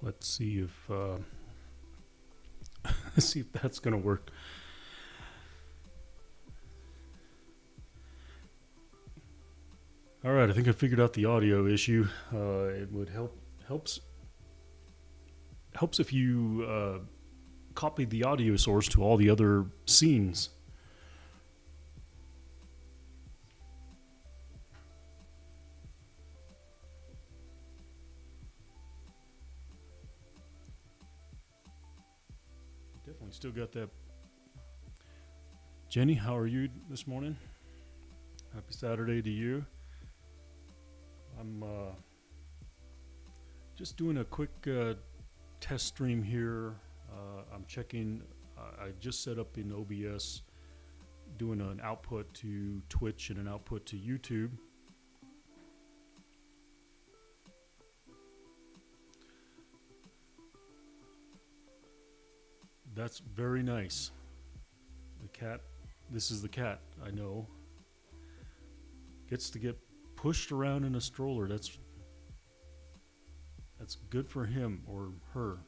Let's see if see if that's gonna work. All right, I think I figured out the audio issue. It would helps if you copy the audio source to all the other scenes. Definitely still got that. Jenny, how are you this morning? Happy Saturday to you. I'm just doing a quick test stream here. I'm checking. I just set up in OBS, doing an output to Twitch and an output to YouTube. That's very nice. The cat, this is the cat, I know. Gets to get pushed around in a stroller. That's good for him or her.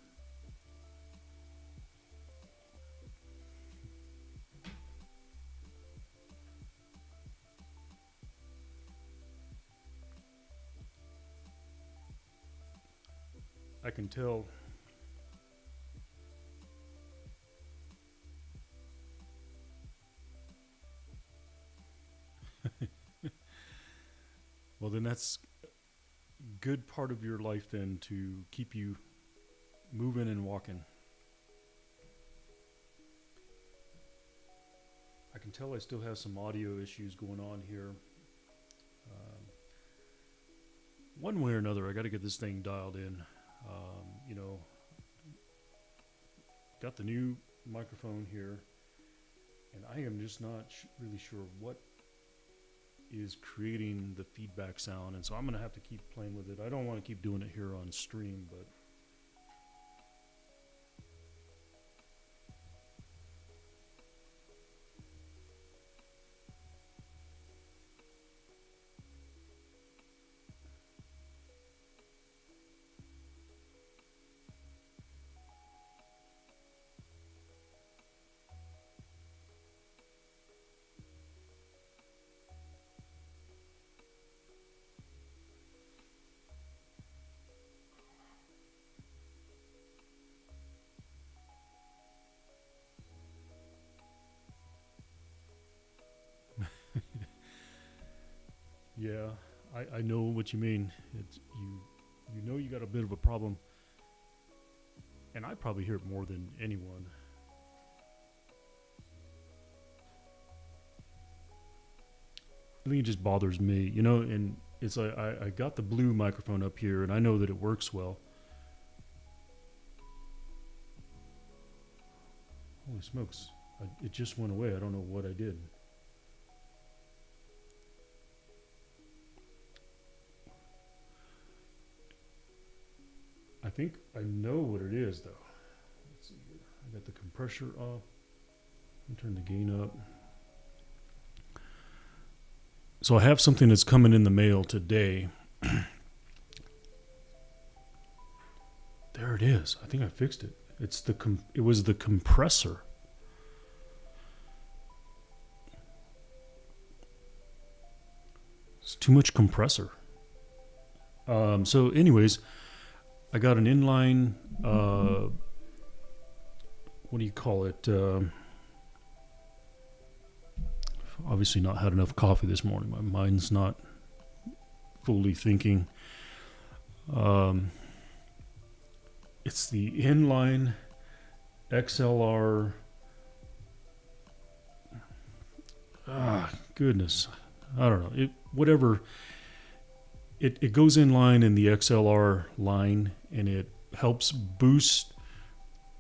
I can tell. Well, then that's a good part of your life then to keep you moving and walking. I can tell I still have some audio issues going on here. One way or another, I got to get this thing dialed in. Got the new microphone here, and I am just not really sure what is creating the feedback sound, and so I'm gonna have to keep playing with it. I don't want to keep doing it here on stream, but yeah, I know what you mean. It's you know you got a bit of a problem, and I probably hear it more than anyone. I think it just bothers me, and it's like I got the blue microphone up here, and I know that it works well. Holy smokes, it just went away. I don't know what I did. I think I know what it is, though. Let's see here. I got the compressor off. Let me turn the gain up. So I have something that's coming in the mail today. There it is. I think I fixed it. It was the compressor. It's too much compressor. So anyways, I got an inline, what do you call it? Obviously not had enough coffee this morning. My mind's not fully thinking. It's the inline XLR. Goodness. I don't know. It goes in line in the XLR line, and it helps boost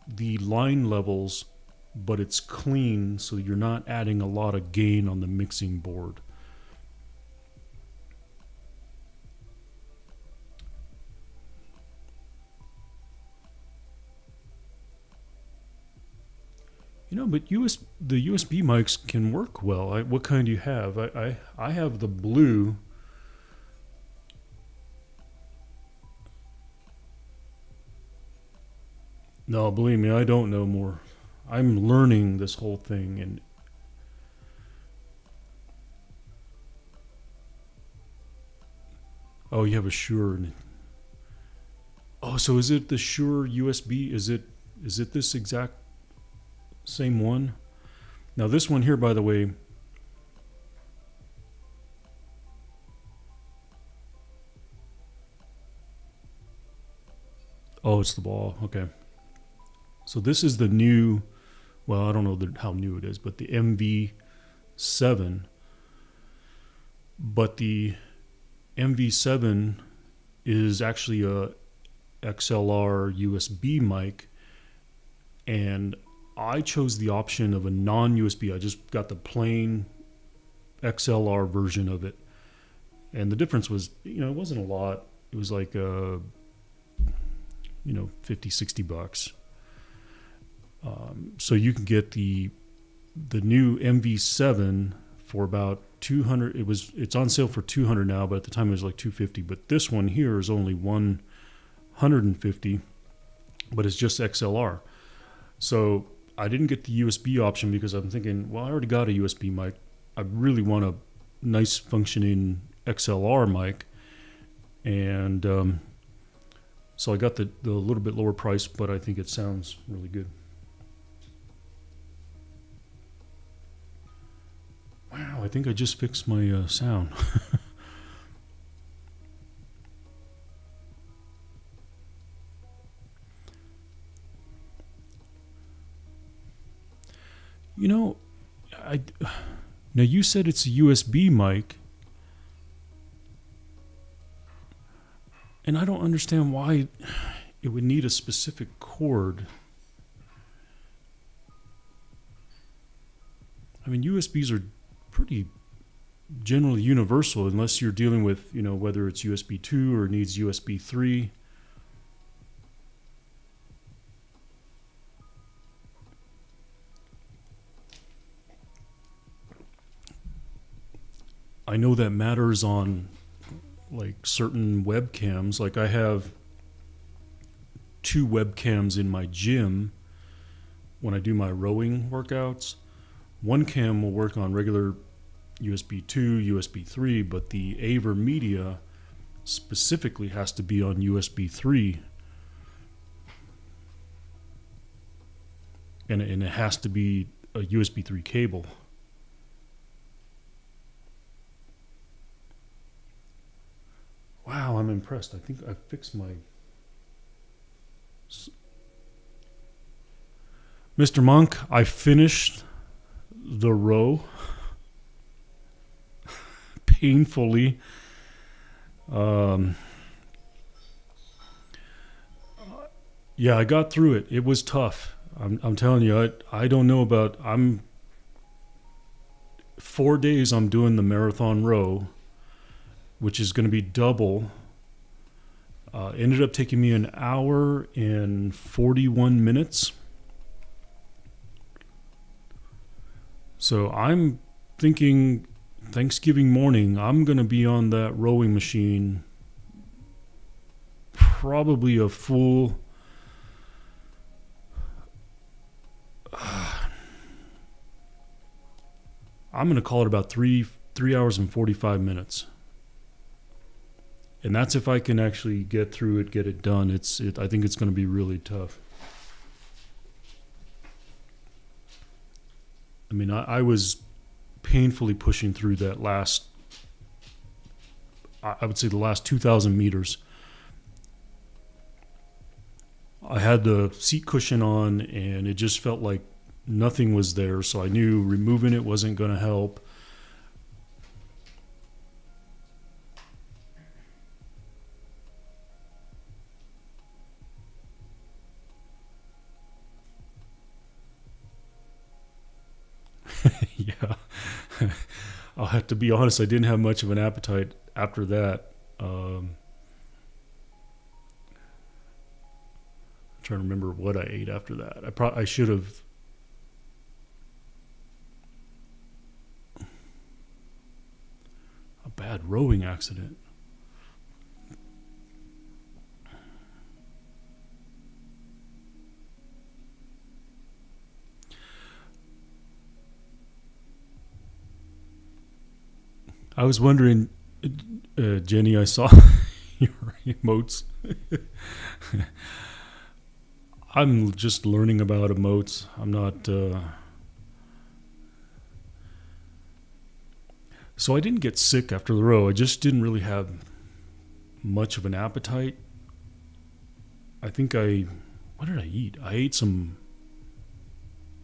the line levels, but it's clean, so you're not adding a lot of gain on the mixing board. But the USB mics can work well. What kind do you have? I have the blue. No, believe me, I don't know more. I'm learning this whole thing, and oh, you have a Shure. Oh, so is it the Shure USB? Is it this exact same one? Now this one here, by the way, oh, it's the ball. Okay. So this is the new, well, I don't know how new it is, but the MV7. But the MV7 is actually a XLR USB mic, and I chose the option of a non-USB. I just got the plain XLR version of it, and the difference was, it wasn't a lot. It was like 50-60 bucks. So you can get the new MV7 for about 200. It's on sale for 200 now, but at the time it was like 250. But this one here is only 150, but it's just XLR. So I didn't get the USB option because I'm thinking, well, I already got a USB mic. I really want a nice functioning XLR mic, and so I got the little bit lower price, but I think it sounds really good. Wow, I think I just fixed my sound. You know, I now you said it's a USB mic, and I don't understand why it would need a specific cord. I mean, USBs are pretty generally universal unless you're dealing with, whether it's USB 2 or needs USB 3. I know that matters on like certain webcams. Like I have 2 webcams in my gym when I do my rowing workouts. One cam will work on regular USB 2, USB 3, but the AverMedia specifically has to be on USB 3. And it has to be a USB 3 cable. Wow, I'm impressed. I think I fixed my... Mr. Monk, I finished the row painfully. Yeah, I got through it. It was tough. I'm telling you, I don't know about... 4 days I'm doing the marathon row, which is going to be double. Ended up taking me an hour and 41 minutes. So I'm thinking Thanksgiving morning, I'm going to be on that rowing machine probably a full... I'm going to call it about 3 hours and 45 minutes. And that's if I can actually get through it, get it done. I think it's going to be really tough. I mean, I was painfully pushing through that last, I would say the last 2,000 meters. I had the seat cushion on, and it just felt like nothing was there, so I knew removing it wasn't going to help. Yeah. I'll have to be honest, I didn't have much of an appetite after that. I'm trying to remember what I ate after that. I should have... A bad rowing accident. I was wondering, Jenny, I saw your emotes. I'm just learning about emotes. I'm not. So I didn't get sick after the row. I just didn't really have much of an appetite. I think what did I eat? I ate some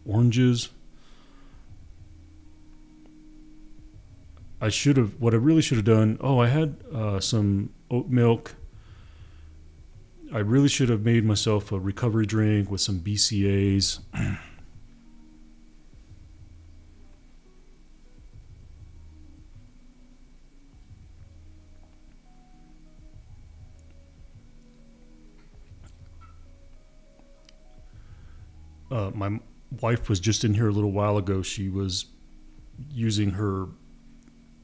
oranges. What I really should have done, I had some oat milk. I really should have made myself a recovery drink with some BCAAs. My wife was just in here a little while ago. She was using her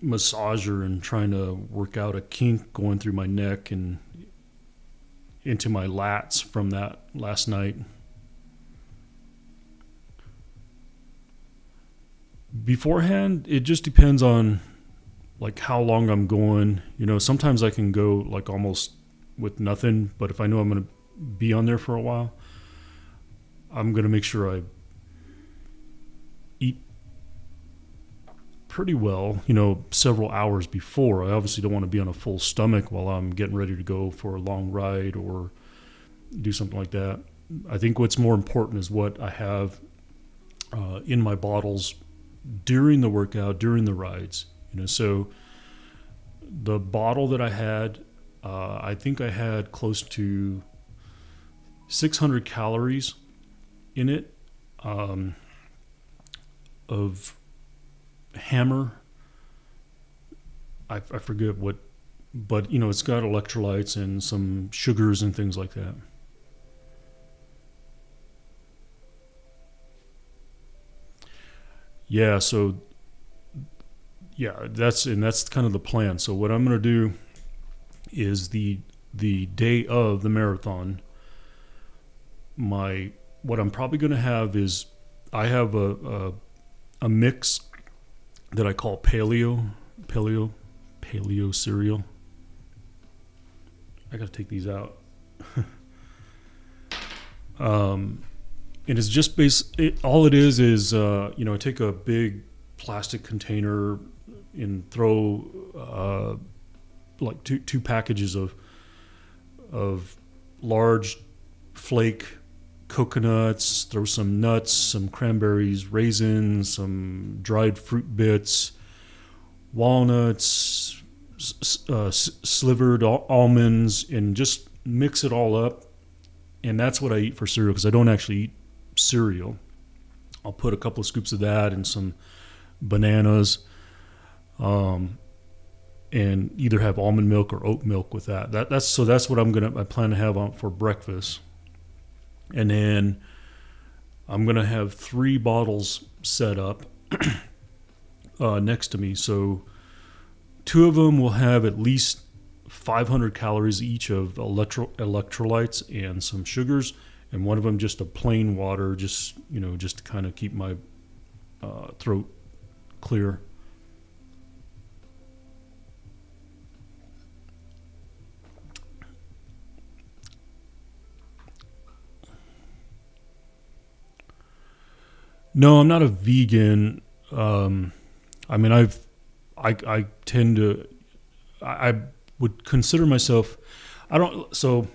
massager and trying to work out a kink going through my neck and into my lats from that last night. Beforehand, it just depends on like how long I'm going. Sometimes I can go like almost with nothing, but if I know I'm going to be on there for a while, I'm going to make sure I eat pretty well, several hours before. I obviously don't want to be on a full stomach while I'm getting ready to go for a long ride or do something like that. I think what's more important is what I have in my bottles during the workout, during the rides. So the bottle that I had, I think I had close to 600 calories in it of Hammer. I forget what, but it's got electrolytes and some sugars and things like that. Yeah, so that's kind of the plan. So what I'm going to do is the day of the marathon, what I'm probably going to have is I have a mix that I call paleo cereal. I got to take these out. And it's just all it is I take a big plastic container and throw like two packages of large flake coconuts, throw some nuts, some cranberries, raisins, some dried fruit bits, walnuts, slivered almonds, and just mix it all up. And that's what I eat for cereal, because I don't actually eat cereal. I'll put a couple of scoops of that and some bananas, and either have almond milk or oat milk with that. That's what I plan to have for breakfast. And then I'm going to have 3 bottles set up next to me. So 2 of them will have at least 500 calories each of electrolytes and some sugars, and one of them just a plain water, just to kind of keep my throat clear. No, I'm not a vegan. I mean, I tend to, I would consider myself, I don't, so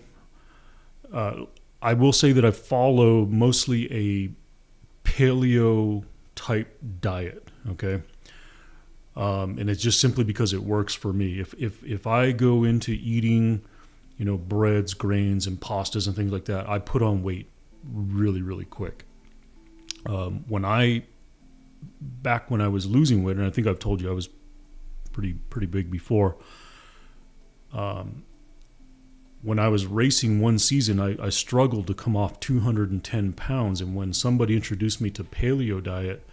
I will say that I follow mostly a paleo type diet, okay? And it's just simply because it works for me. If I go into eating, breads, grains, and pastas and things like that, I put on weight really, really quick. Back when I was losing weight, and I think I've told you I was pretty big before. When I was racing one season, I struggled to come off 210 pounds, and when somebody introduced me to paleo diet,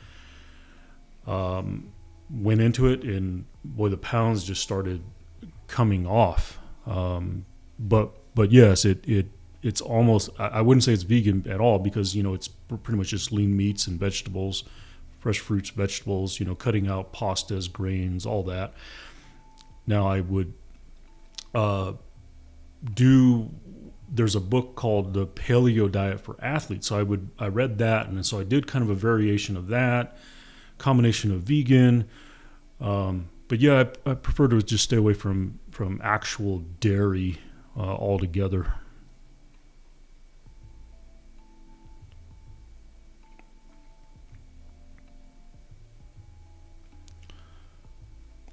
went into it, and boy, the pounds just started coming off. But yes, it's almost, I wouldn't say it's vegan at all, because it's pretty much just lean meats and vegetables, fresh fruits, vegetables, cutting out pastas, grains, all that. Now I would uh, do. There's a book called The Paleo Diet for Athletes. So I read that, and so I did kind of a variation of that, combination of vegan. But yeah, I prefer to just stay away from actual dairy altogether.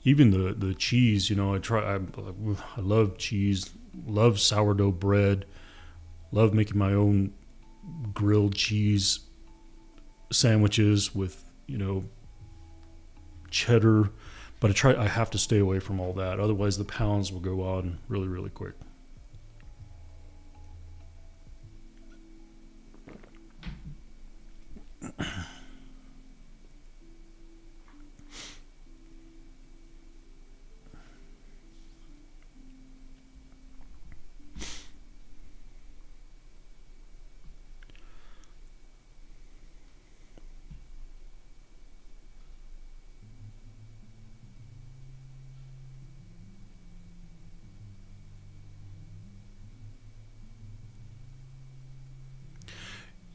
Even the cheese, I love cheese, love sourdough bread, love making my own grilled cheese sandwiches with, cheddar, but I have to stay away from all that. Otherwise the pounds will go on really, really quick.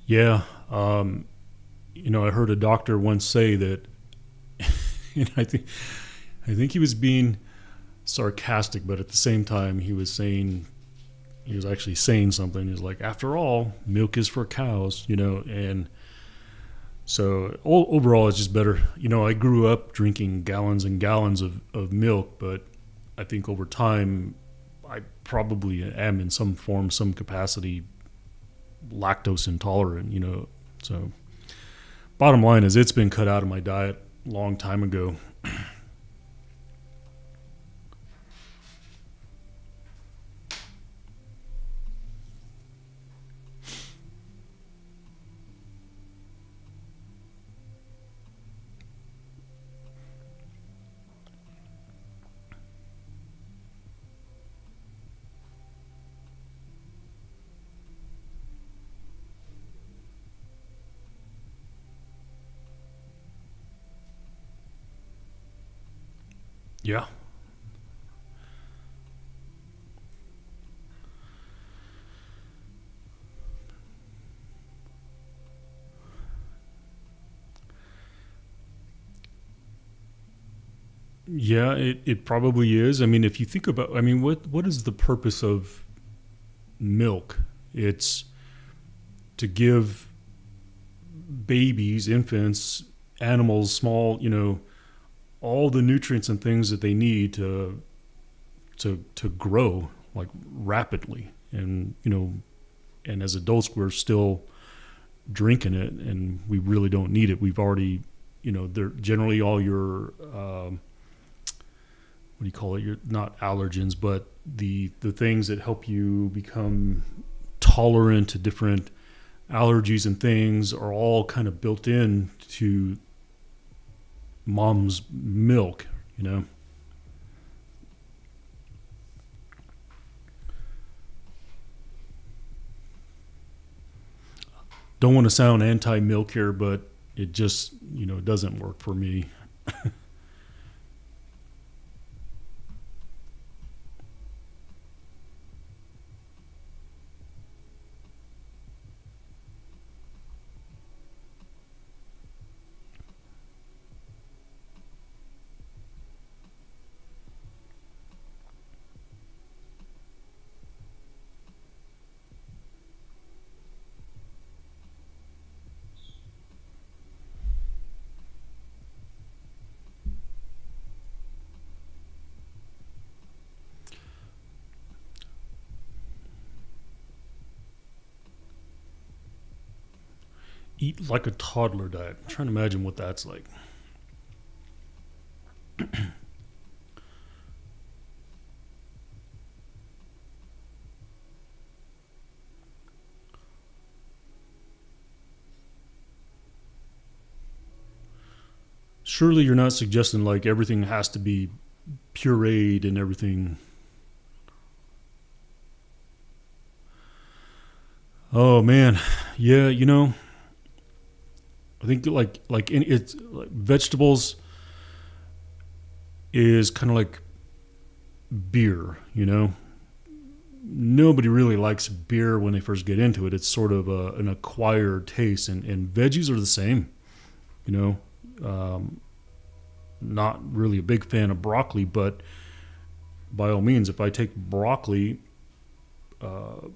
Yeah. Um, I heard a doctor once say that, and I think he was being sarcastic, but at the same time, he was actually saying something. He was like, after all, milk is for cows, and so overall, it's just better. I grew up drinking gallons and gallons of milk, but I think over time, I probably am in some form, some capacity, lactose intolerant, So, bottom line is, it's been cut out of my diet a long time ago. Yeah. Yeah, it probably is. I mean, if you think about, what is the purpose of milk? It's to give babies, infants, animals, small, all the nutrients and things that they need to grow like rapidly. And and as adults, we're still drinking it, and we really don't need it. We've already, they're generally all your what do you call it? Your not allergens, but the things that help you become tolerant to different allergies and things are all kind of built in to mom's milk. Don't want to sound anti-milk here, but it just, doesn't work for me. Eat like a toddler diet. I'm trying to imagine what that's like. Surely you're not suggesting like everything has to be pureed and everything. Oh man, yeah. I think it's like vegetables is kind of like beer, you know. Nobody really likes beer when they first get into it. It's sort of an acquired taste, and veggies are the same, you know. Not really a big fan of broccoli, but by all means, if I take broccoli, uh,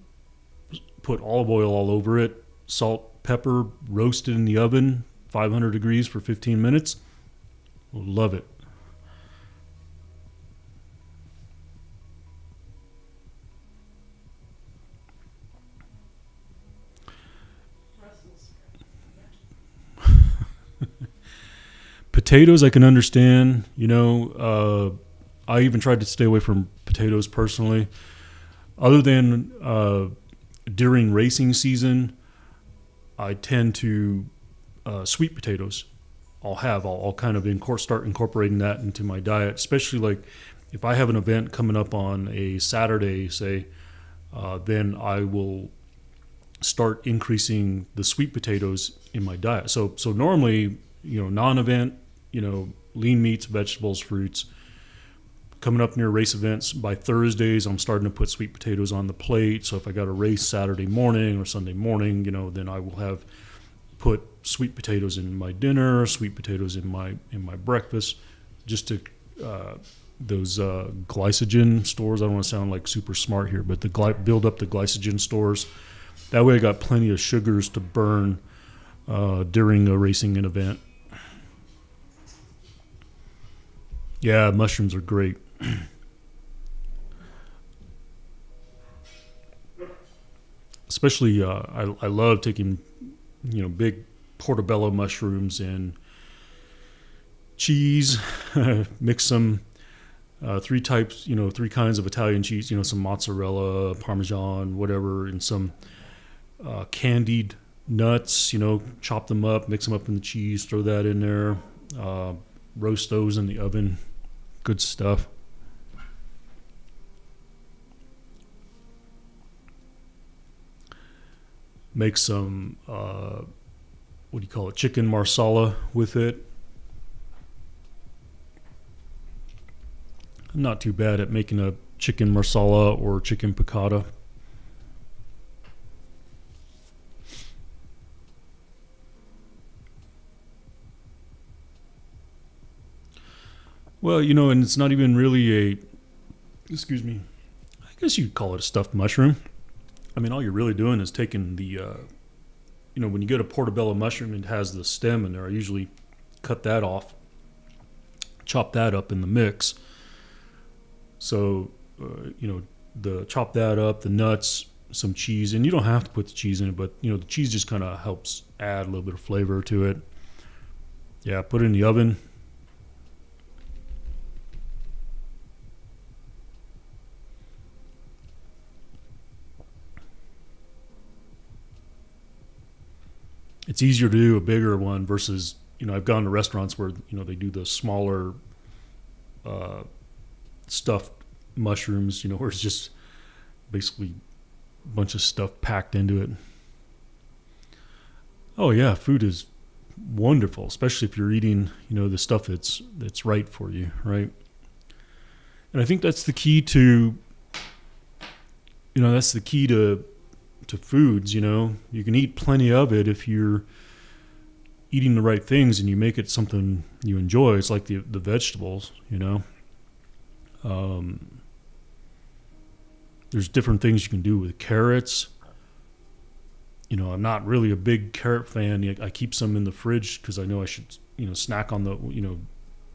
put olive oil all over it, salt, pepper, roast it in the oven, 500 degrees for 15 minutes, love it. Potatoes, I can understand. You know, I even tried to stay away from potatoes personally. Other than during racing season, I tend to sweet potatoes. I'll kind of start incorporating that into my diet, especially like if I have an event coming up on a Saturday, say, then I will start increasing the sweet potatoes in my diet. So normally, you know, non-event, you know, lean meats, vegetables, fruits. Coming up near race events, by Thursdays, I'm starting to put sweet potatoes on the plate. So if I got a race Saturday morning or Sunday morning, you know, then I will have put sweet potatoes in my dinner, sweet potatoes in my breakfast, just to those glycogen stores. I don't want to sound like super smart here, but build up the glycogen stores. That way, I got plenty of sugars to burn during a racing event. Yeah, mushrooms are great. Especially, I love taking, you know, big portobello mushrooms and cheese, mix some three types, you know, three kinds of Italian cheese, you know, some mozzarella, Parmesan, whatever, and some candied nuts, you know, chop them up, mix them up in the cheese, throw that in there, roast those in the oven. Good stuff. Make some, what do you call it, chicken marsala with it. I'm not too bad at making a chicken marsala or chicken piccata. Well, you know, and it's not even really excuse me, I guess you'd call it a stuffed mushroom. I mean, all you're really doing is taking the, you know, when you get a portobello mushroom, it has the stem in there. I usually cut that off, chop that up in the mix. So, you know, chop that up, the nuts, some cheese, and you don't have to put the cheese in it, but you know, the cheese just kind of helps add a little bit of flavor to it. Yeah, put it in the oven. It's easier to do a bigger one versus, you know, I've gone to restaurants where, you know, they do the smaller uh, stuffed mushrooms, you know, where it's just basically a bunch of stuff packed into it. Oh yeah, food is wonderful, especially if you're eating, you know, the stuff that's right for you, right? And I think that's the key to, you know, that's the key to foods. You know, you can eat plenty of it if you're eating the right things and you make it something you enjoy. It's like the vegetables, you know. Um, there's different things you can do with carrots. You know, I'm not really a big carrot fan. I keep some in the fridge because I know I should, you know, snack on the, you know,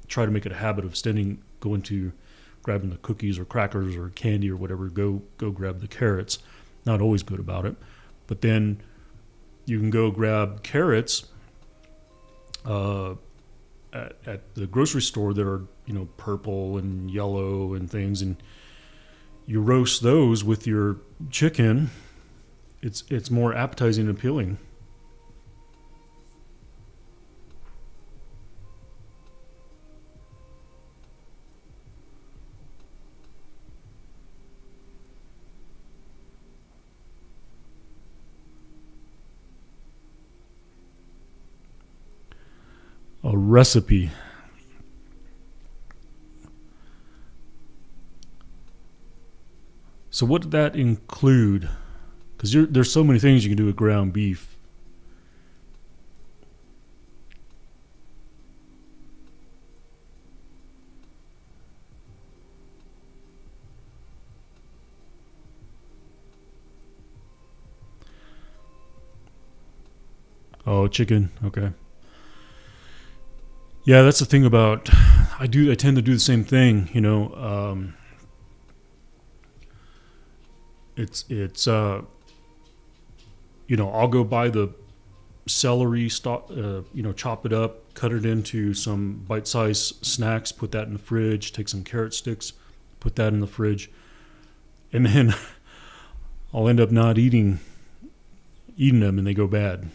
try to make it a habit of going to grabbing the cookies or crackers or candy or whatever, go grab the carrots. Not always good about it. But then you can go grab carrots at the grocery store that are, you know, purple and yellow and things, and you roast those with your chicken. It's more appetizing and appealing. A recipe. So what did that include? Because there's so many things you can do with ground beef. Oh, chicken. Okay. Yeah, that's the thing about I tend to do the same thing. It's I'll go buy the celery stock. Chop it up, cut it into some bite-sized snacks. Put that in the fridge. Take some carrot sticks, put that in the fridge, and then I'll end up not eating them, and they go bad.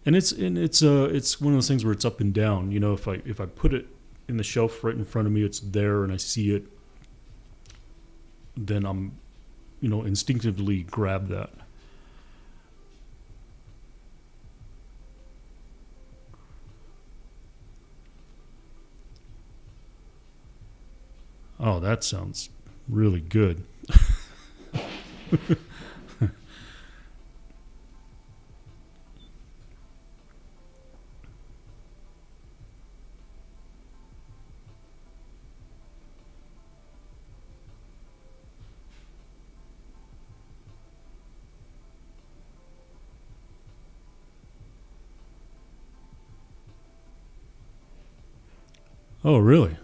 And it's one of those things where it's up and down. If I put it in the shelf right in front of me, it's there, and I see it, then I'm, instinctively grab that. Oh, that sounds really good. Oh, really?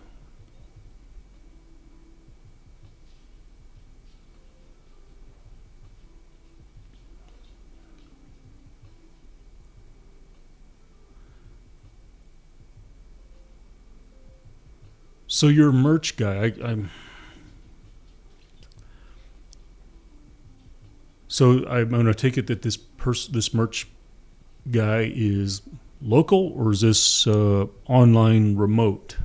So you're a merch guy. I'm going to take it that this merch guy is local, or is this online remote?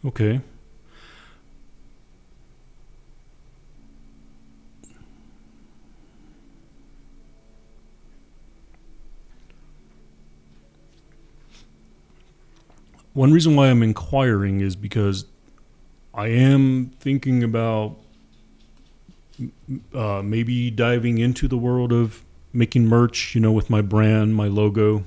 Okay. One reason why I'm inquiring is because I am thinking about maybe diving into the world of making merch, with my brand, my logo.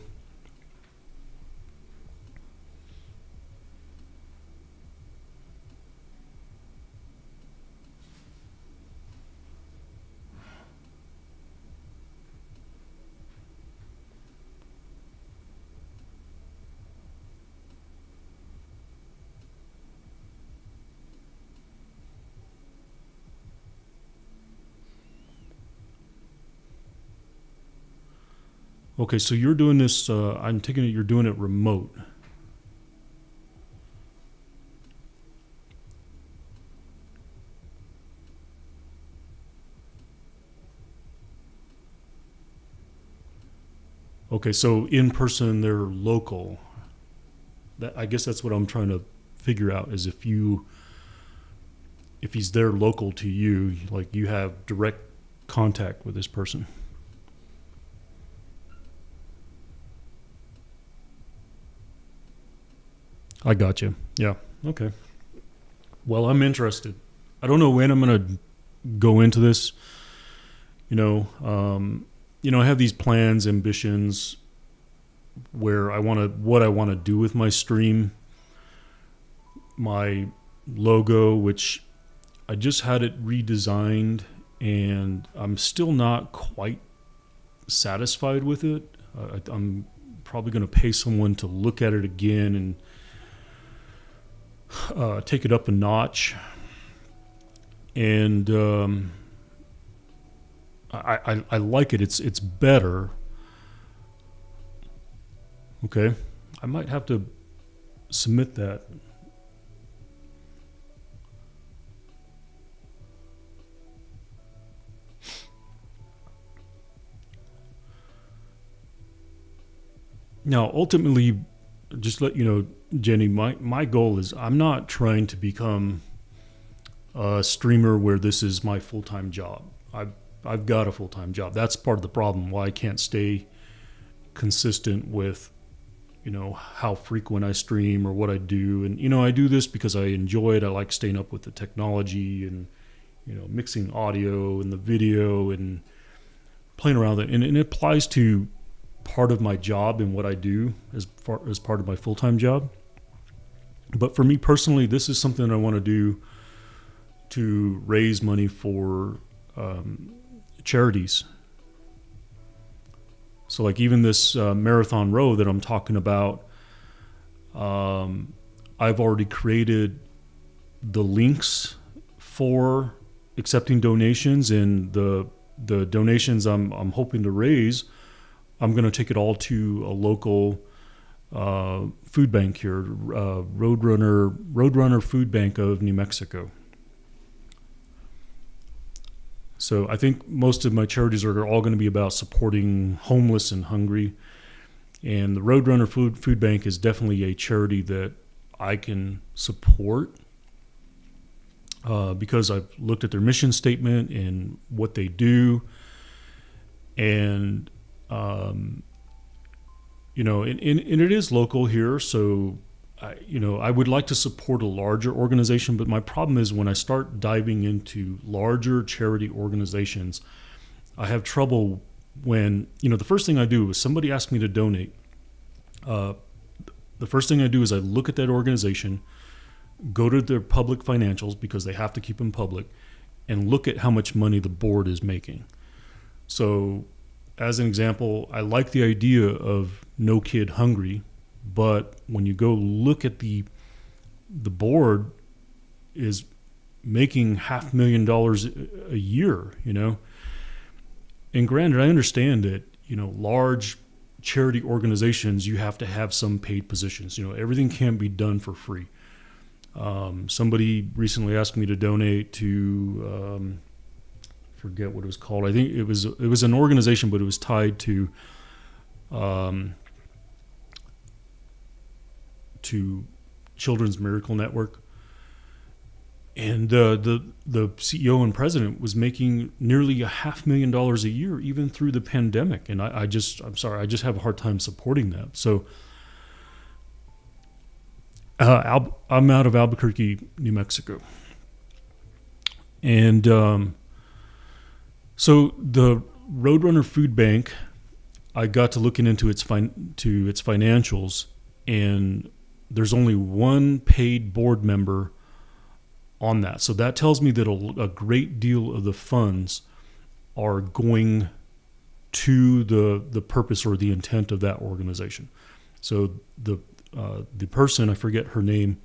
Okay, so you're doing this, I'm taking it you're doing it remote. Okay, so in person, they're local. I guess that's what I'm trying to figure out is if he's there local to you, like you have direct contact with this person. I got you. Yeah. Okay. Well, I'm interested. I don't know when I'm gonna go into this. You know, I have these plans, ambitions, where what I want to do with my stream, my logo, which I just had it redesigned, and I'm still not quite satisfied with it. I'm probably going to pay someone to look at it again and take it up a notch. And I like it. It's better. Okay, I might have to submit that. Now, ultimately, just let you know, Jenny, my goal is I'm not trying to become a streamer where this is my full-time job. I've got a full-time job. That's part of the problem why I can't stay consistent with, how frequent I stream or what I do. And, I do this because I enjoy it. I like staying up with the technology and, mixing audio and the video and playing around with it. And it applies to part of my job and what I do as part of my full-time job. But for me personally, this is something I want to do to raise money for charities. So like even this Marathon Row that I'm talking about, I've already created the links for accepting donations, and the donations I'm hoping to raise, I'm going to take it all to a local food bank here, Roadrunner Food Bank of New Mexico. So I think most of my charities are all going to be about supporting homeless and hungry. And the Roadrunner Food Bank is definitely a charity that I can support because I've looked at their mission statement and what they do. And, and it is local here. So, I would like to support a larger organization, but my problem is when I start diving into larger charity organizations, I have trouble when, the first thing I do is somebody asks me to donate. The first thing I do is I look at that organization, go to their public financials because they have to keep them public, and look at how much money the board is making. So as an example, I like the idea of No Kid Hungry, but when you go look at the board is making $500,000 a year, And granted, I understand that, large charity organizations, you have to have some paid positions. Everything can't be done for free. Somebody recently asked me to donate to, forget what it was called. I think it was an organization, but it was tied to Children's Miracle Network, and the CEO and president was making nearly $500,000 a year, even through the pandemic. And I'm sorry, I just have a hard time supporting that. So I'm out of Albuquerque, New Mexico, and so the Roadrunner Food Bank, I got to looking into its financials, and there's only one paid board member on that. So that tells me that a great deal of the funds are going to the purpose or the intent of that organization. So the person, I forget her name,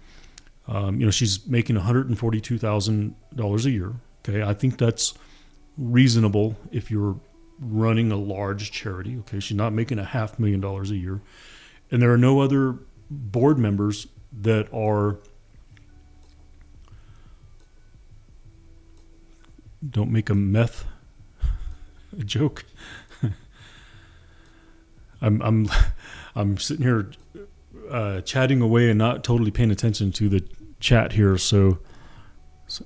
she's making $142,000 a year. Okay, I think that's reasonable if you're running a large charity. Okay, she's not making $500,000 a year, and there are no other board members that are, don't make a meth joke. I'm sitting here chatting away and not totally paying attention to the chat here, so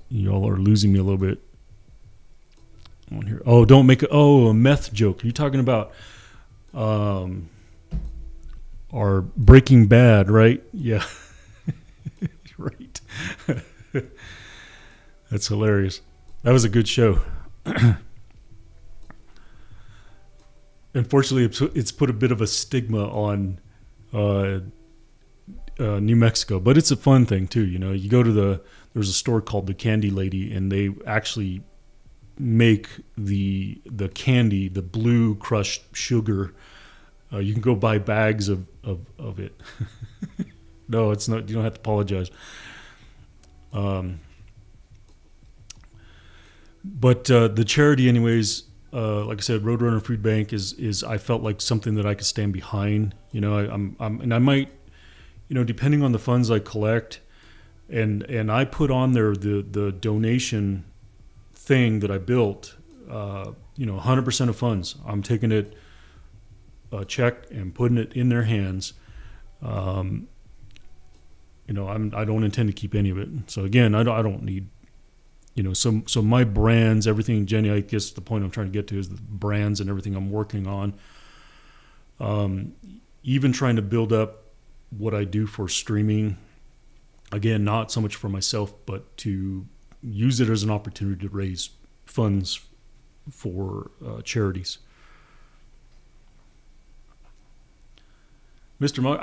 y'all are losing me a little bit on here. Oh, don't make a meth joke. Are you talking about our Breaking Bad, right? Yeah. Right. That's hilarious. That was a good show. Unfortunately, it's put a bit of a stigma on New Mexico, but it's a fun thing too. You go to there's a store called the Candy Lady, and they actually make the candy, the blue crushed sugar, You can go buy bags of it. No, it's not. You don't have to apologize. Um, but the charity, anyways, like I said, Roadrunner Food Bank is I felt like something that I could stand behind. You know, and I might, you know, depending on the funds I collect, and I put on there the donation thing that I built. You know, 100% of funds. I'm taking it a check and putting it in their hands. You know, I don't intend to keep any of it. So again, I don't need, you know, so my brands, everything, Jenny, I guess the point I'm trying to get to is the brands and everything I'm working on. Even trying to build up what I do for streaming. Again, not so much for myself, but to use it as an opportunity to raise funds for charities. Mr. Monk,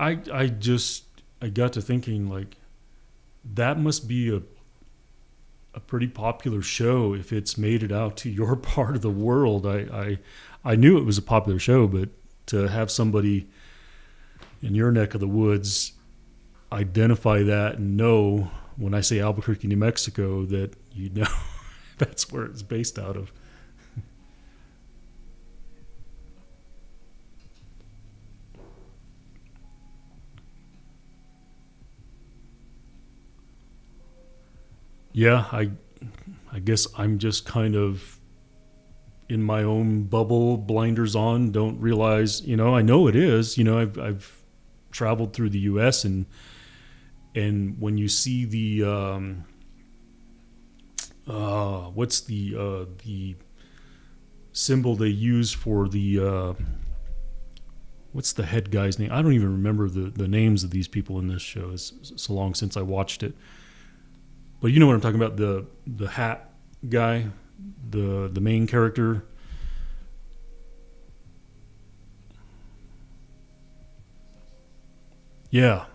I got to thinking, like, that must be a pretty popular show if it's made it out to your part of the world. I knew it was a popular show, but to have somebody in your neck of the woods identify that and know when I say Albuquerque, New Mexico, that you know that's where it's based out of. Yeah, I guess I'm just kind of in my own bubble, blinders on, don't realize, you know it is. You know, I've traveled through the US, and when you see the what's the symbol they use for the what's the head guy's name? I don't even remember the names of these people in this show. It's so long since I watched it. But you know what I'm talking about, the hat guy, the main character. Yeah,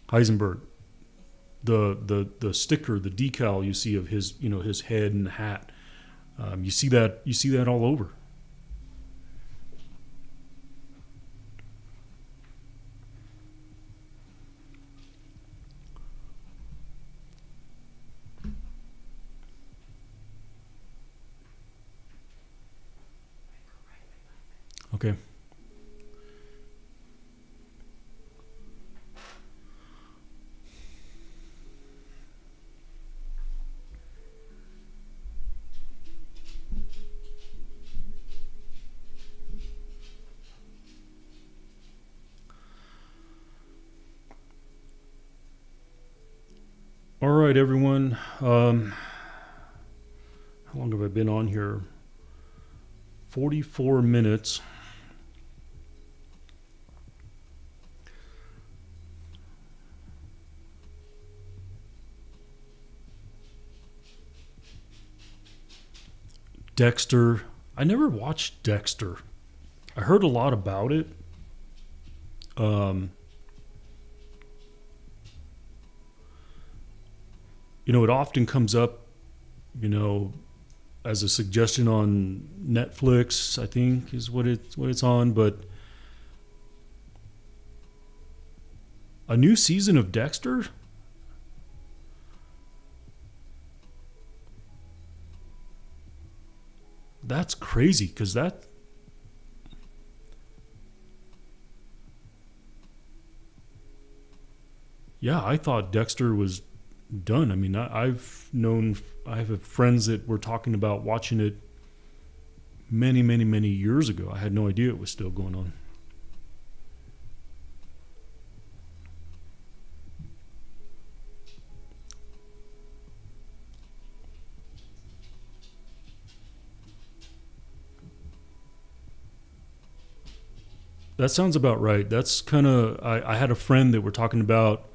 Heisenberg. The sticker, the decal you see of his, you know, his head and hat. You see that all over. Okay. All right, everyone. How long have I been on here? 44 minutes. Dexter. I never watched Dexter. I heard a lot about it. Um, you know, it often comes up, you know, as a suggestion on Netflix, I think is what it's on, but a new season of Dexter? That's crazy cuz that yeah, I thought Dexter was done. I mean, I have friends that were talking about watching it many, many, many years ago. I had no idea it was still going on. That sounds about right. That's kind of I had a friend that were talking about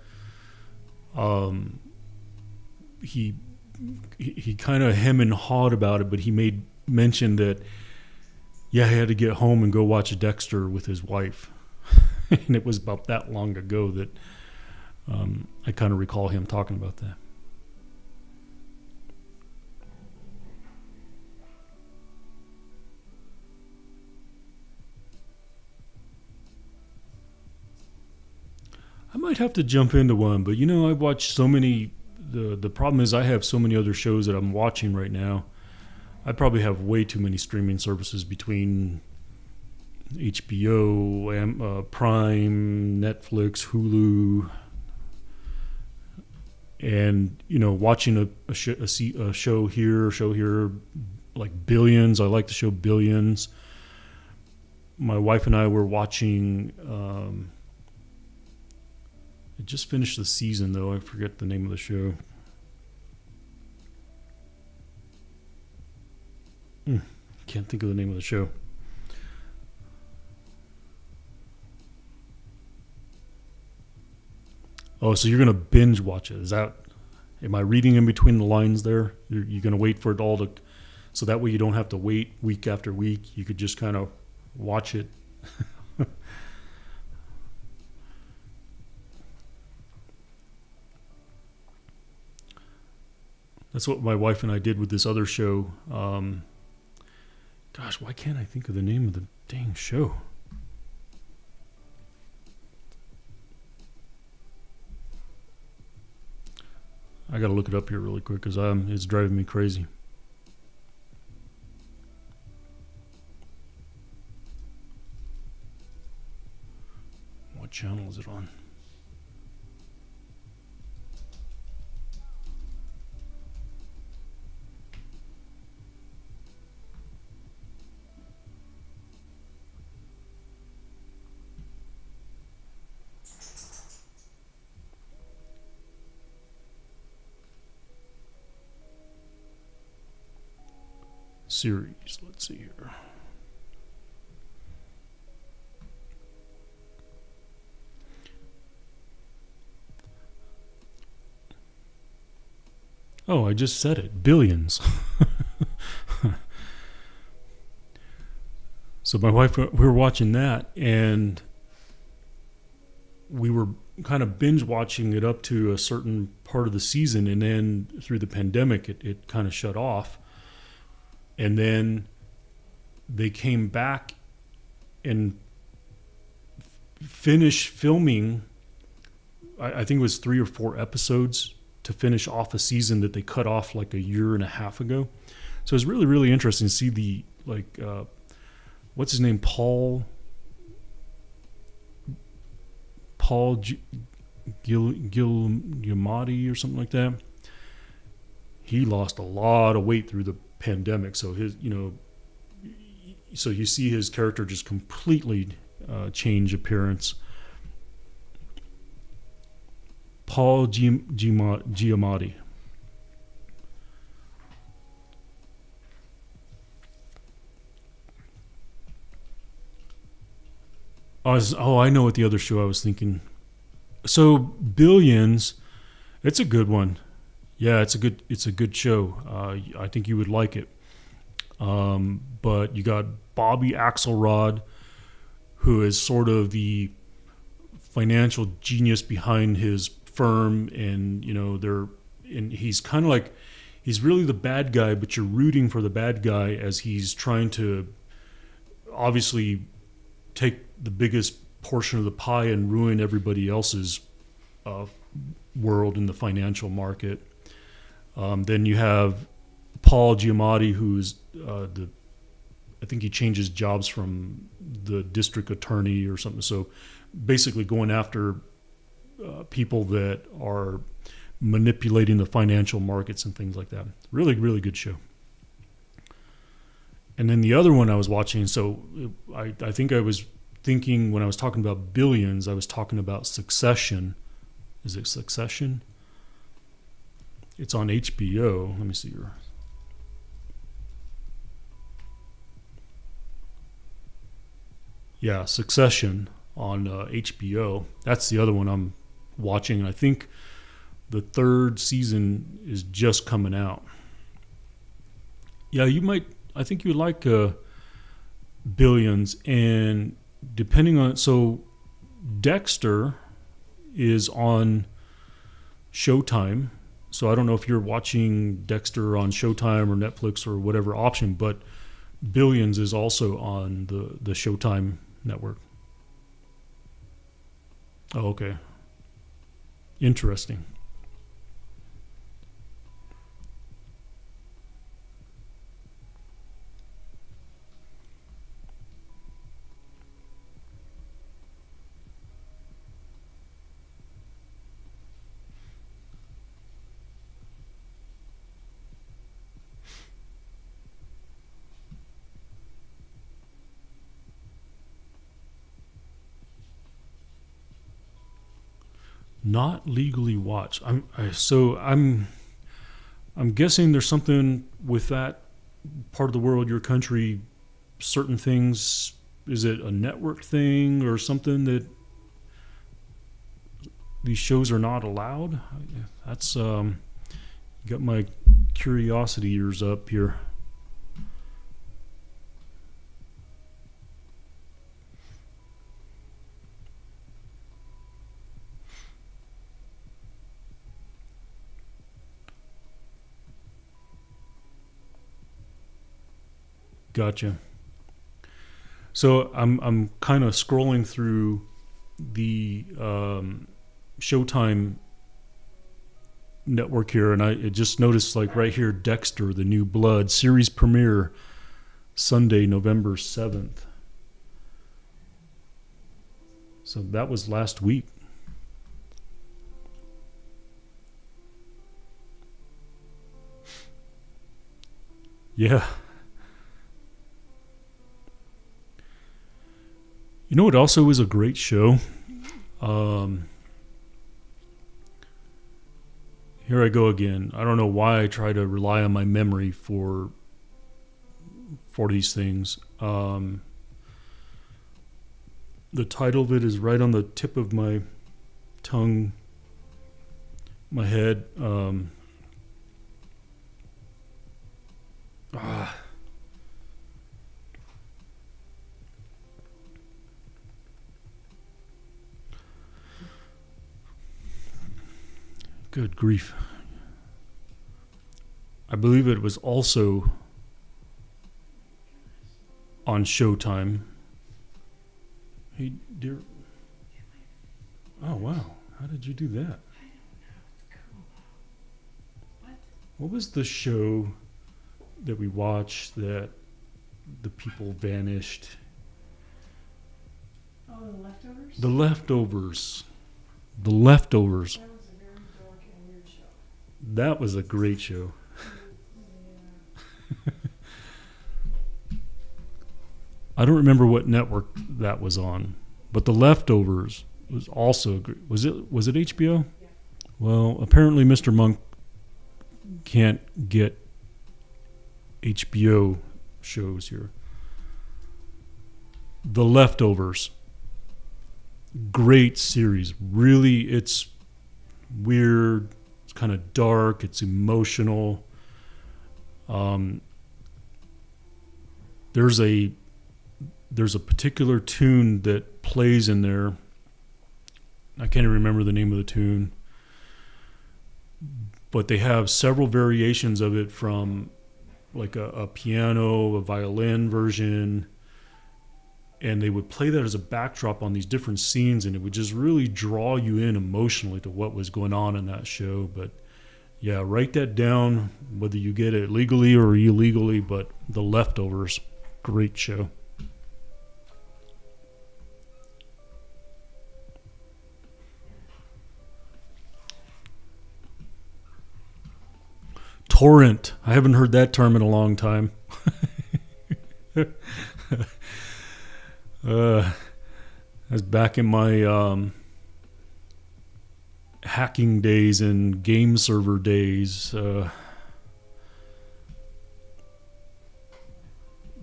um, he he kind of hem and hawed about it, but he made mention that yeah, he had to get home and go watch Dexter with his wife, and it was about that long ago that I kind of recall him talking about that. might have to jump into one, but I watch so many. The problem is I have so many other shows that I'm watching right now. I probably have way too many streaming services between HBO, Prime, Netflix, Hulu, and watching a show here, like Billions. I like the show Billions. My wife and I were watching. It just finished the season though. I forget the name of the show. Can't think of the name of the show. Oh, so you're gonna binge watch it? Am I reading in between the lines there? You're gonna wait for it all to, so that way you don't have to wait week after week. You could just kind of watch it. That's what my wife and I did with this other show. Gosh, why can't I think of the name of the dang show? I gotta look it up here really quick because it's driving me crazy. What channel is it on? Series, let's see here. Oh, I just said it. Billions. So my wife, we were watching that, and we were kind of binge watching it up to a certain part of the season, and then through the pandemic, it kind of shut off. And then they came back and finished filming. I think it was 3 or 4 episodes to finish off a season that they cut off like a year and a half ago. So it's really, really interesting to see the what's his name, Paul Giamatti or something like that. He lost a lot of weight through the pandemic, so so you see his character just completely change appearance. Paul Giamatti. I know what the other show I was thinking. So Billions, it's a good one. Yeah, it's a good show. I think you would like it. But you got Bobby Axelrod, who is sort of the financial genius behind his firm, and he's kind of like, he's really the bad guy, but you're rooting for the bad guy as he's trying to obviously take the biggest portion of the pie and ruin everybody else's world in the financial market. Then you have Paul Giamatti, who's I think he changes jobs from the district attorney or something. So basically going after people that are manipulating the financial markets and things like that. Really, really good show. And then the other one I was watching, so I think I was thinking when I was talking about Billions, I was talking about Succession. Is it Succession? It's on HBO. Let me see here. Yeah, Succession on HBO. That's the other one I'm watching. And I think the 3rd season is just coming out. Yeah, I think you would like Billions. And depending on, so Dexter is on Showtime. So I don't know if you're watching Dexter on Showtime or Netflix or whatever option, but Billions is also on the Showtime network. Oh, okay. Interesting. Not legally watched. I'm guessing there's something with that part of the world, your country, certain things. Is it a network thing or something that these shows are not allowed? That's got my curiosity ears up here. Gotcha. So I'm kind of scrolling through the Showtime network here, and I just noticed, like, right here, Dexter, the New Blood series premiere, Sunday, November 7th. So that was last week. Yeah. You know what also is a great show? Here I go again. I don't know why I try to rely on my memory for these things. The title of it is right on the tip of my tongue, my head. Good grief. I believe it was also on Showtime. Hey, dear. Oh, wow. How did you do that? What was the show that we watched that the people vanished? Oh, The Leftovers? The Leftovers. The Leftovers. That was a very dark and weird show. That was a great show. Yeah. I don't remember what network that was on, but The Leftovers was also great. Was it HBO? Yeah. Well, apparently Mr. Monk can't get HBO shows here. The Leftovers. Great series. Really, it's weird. It's kind of dark. It's emotional. There's a particular tune that plays in there. I can't even remember the name of the tune. But they have several variations of it, from like a piano, a violin version. And they would play that as a backdrop on these different scenes, and it would just really draw you in emotionally to what was going on in that show. But yeah, write that down, whether you get it legally or illegally. But The Leftovers, great show. Torrent. I haven't heard that term in a long time. I was back in my hacking days and game server days.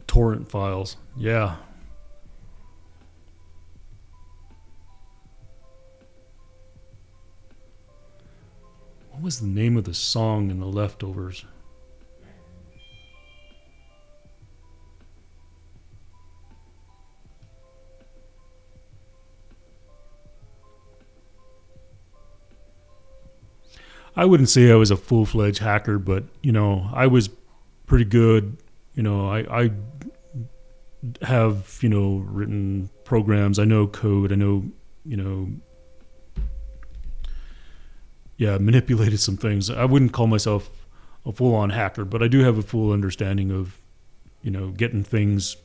Torrent files. Yeah. What was the name of the song in The Leftovers? I wouldn't say I was a full-fledged hacker, but, I was pretty good. I have, written programs. I know code. I know, manipulated some things. I wouldn't call myself a full-on hacker, but I do have a full understanding of, getting things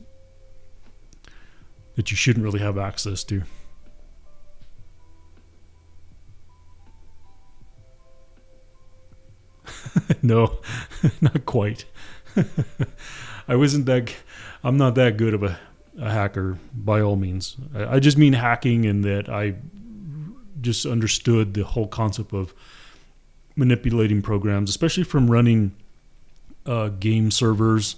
that you shouldn't really have access to. No, not quite. I'm not that good of a hacker by all means. I just mean hacking in that I just understood the whole concept of manipulating programs, especially from running game servers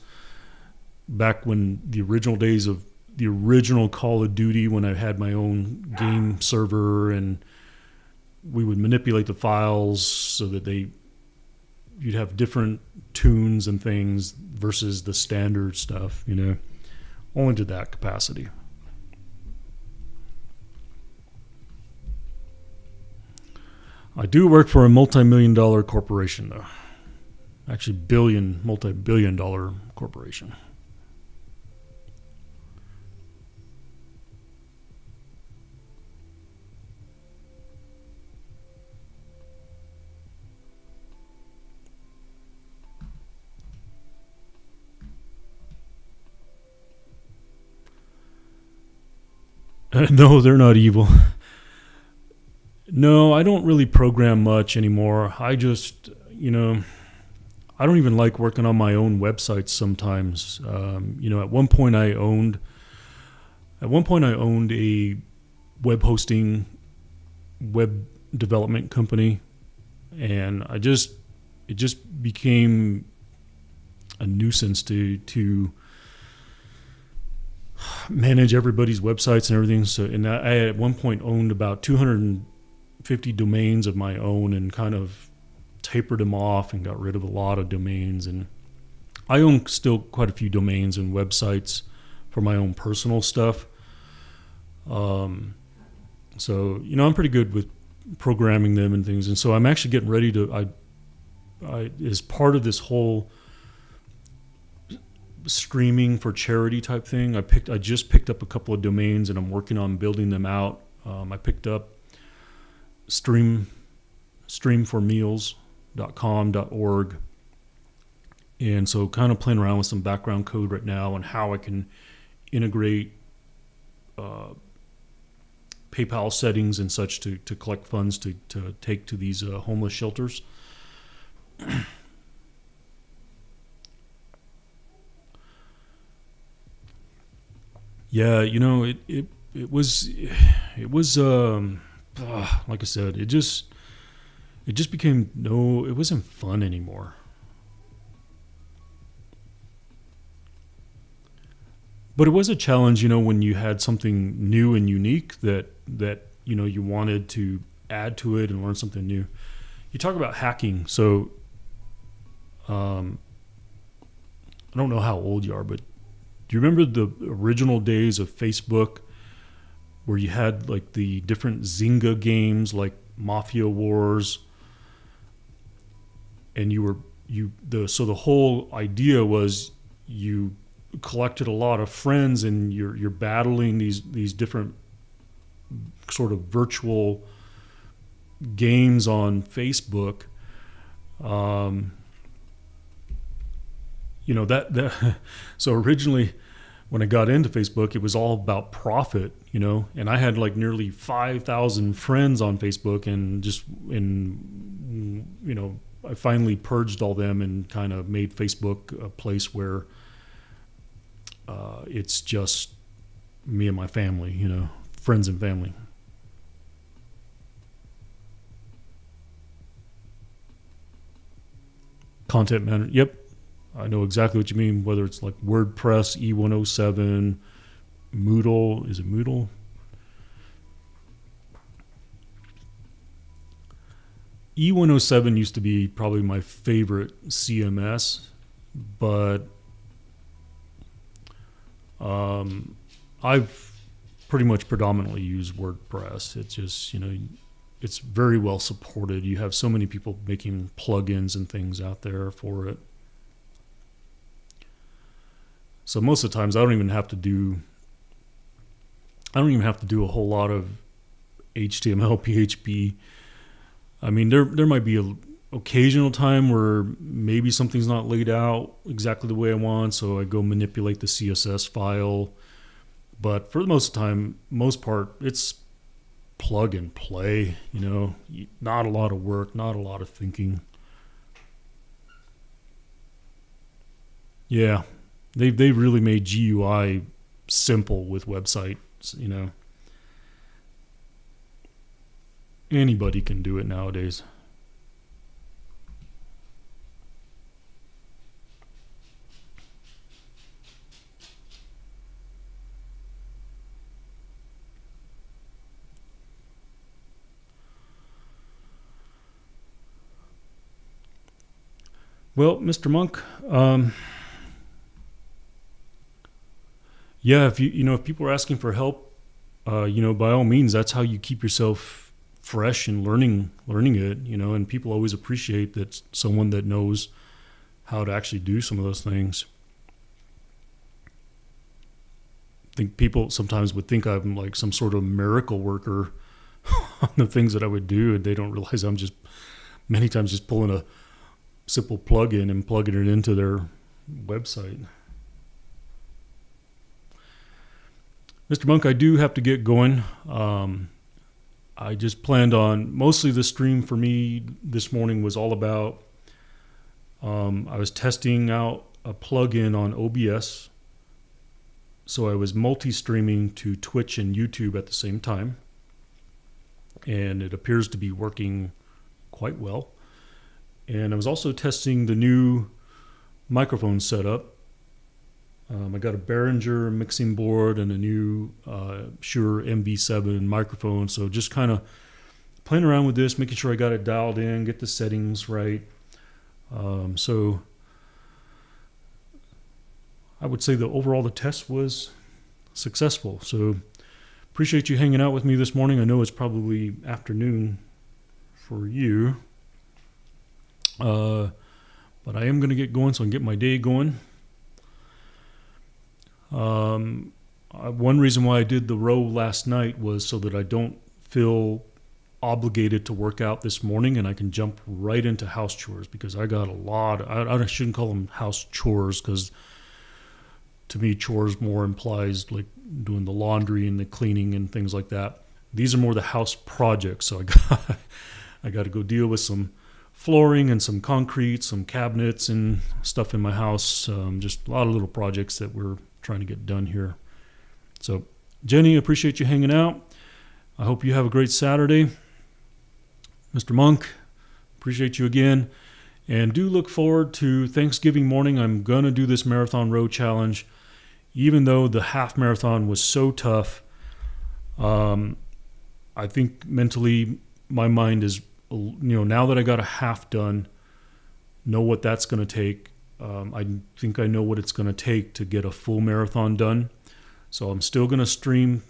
back when the original days of the original Call of Duty, when I had my own game server, and we would manipulate the files so that you'd have different tunes and things versus the standard stuff, only to that capacity. I do work for a multi-million-dollar corporation, though. Actually, multi-billion-dollar corporation. No, they're not evil. No, I don't really program much anymore. I just, I don't even like working on my own websites sometimes. At one point I owned a web hosting, web development company, and it just became a nuisance to manage everybody's websites and everything. So, and I at one point owned about 250 domains of my own, and kind of tapered them off and got rid of a lot of domains. And I own still quite a few domains and websites for my own personal stuff. So, I'm pretty good with programming them and things. And so I'm actually getting ready to, I as part of this whole streaming for charity type thing, I just picked up a couple of domains, and I'm working on building them out. I picked up streamformeals.com.org, and so kind of playing around with some background code right now on how I can integrate PayPal settings and such to collect funds to take to these homeless shelters. Yeah, it was like I said, it just became it wasn't fun anymore. But it was a challenge, when you had something new and unique that you wanted to add to it and learn something new. You talk about hacking, so I don't know how old you are, but do you remember the original days of Facebook where you had like the different Zynga games like Mafia Wars, and so the whole idea was you collected a lot of friends, and you're battling these different sort of virtual games on Facebook. So originally when I got into Facebook, it was all about profit, and I had like nearly 5,000 friends on Facebook, and I finally purged all them and kind of made Facebook a place where it's just me and my family, friends and family. Content manager. Yep. I know exactly what you mean, whether it's like WordPress, E107, Moodle. Is it Moodle? E107 used to be probably my favorite CMS, but I've pretty much predominantly used WordPress. It's just, it's very well supported. You have so many people making plugins and things out there for it. So most of the times I don't even have to do a whole lot of HTML, PHP. I mean, there might be a occasional time where maybe something's not laid out exactly the way I want, so I go manipulate the CSS file. But for the most part, it's plug and play. Not a lot of work, not a lot of thinking. Yeah, they've really made GUI simple with websites. Anybody can do it nowadays. Well, Mr. Monk, yeah, if if people are asking for help, by all means, that's how you keep yourself fresh and learning it, and people always appreciate that someone that knows how to actually do some of those things. I think people sometimes would think I'm like some sort of miracle worker on the things that I would do, and they don't realize I'm just many times just pulling a simple plug-in and plugging it into their website. Mr. Monk, I do have to get going. I just planned on mostly the stream for me this morning was all about I was testing out a plugin on OBS. So I was multi-streaming to Twitch and YouTube at the same time. And it appears to be working quite well. And I was also testing the new microphone setup. I got a Behringer mixing board and a new Shure MV7 microphone. So just kind of playing around with this, making sure I got it dialed in, get the settings right. So I would say the test was successful. So appreciate you hanging out with me this morning. I know it's probably afternoon for you. But I am going to get going so I can get my day going. One reason why I did the row last night was so that I don't feel obligated to work out this morning and I can jump right into house chores, because I got a lot. I shouldn't call them house chores, because to me chores more implies like doing the laundry and the cleaning and things like that. These are more the house projects, so I got to go deal with some flooring and some concrete, some cabinets and stuff in my house. Just a lot of little projects that we're trying to get done here. So, Jenny, appreciate you hanging out. I hope you have a great Saturday. Mr. Monk, appreciate you again. And do look forward to Thanksgiving morning. I'm going to do this Marathon Row Challenge. Even though the half marathon was so tough, I think mentally my mind is, now that I got a half done, know what that's going to take. I think I know what it's going to take to get a full marathon done. So I'm still going to stream.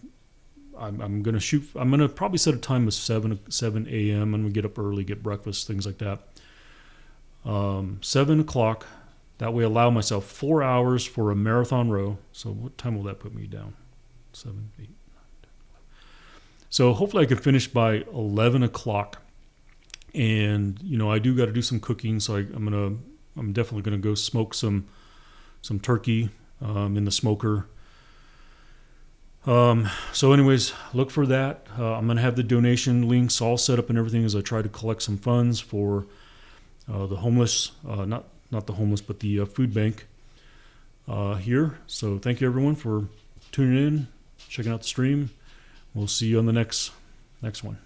I'm going to shoot. I'm going to probably set a time of 7 a.m. I'm going to get up early, get breakfast, things like that. 7 o'clock. That way allow myself 4 hours for a marathon row. So what time will that put me down? 7, 8, 9, 10, 11. So hopefully I can finish by 11 o'clock. And, I do got to do some cooking. So I'm definitely going to go smoke some turkey in the smoker. So anyways, look for that. I'm going to have the donation links all set up and everything as I try to collect some funds for the homeless, not the homeless, but the food bank here. So thank you everyone for tuning in, checking out the stream. We'll see you on the next one.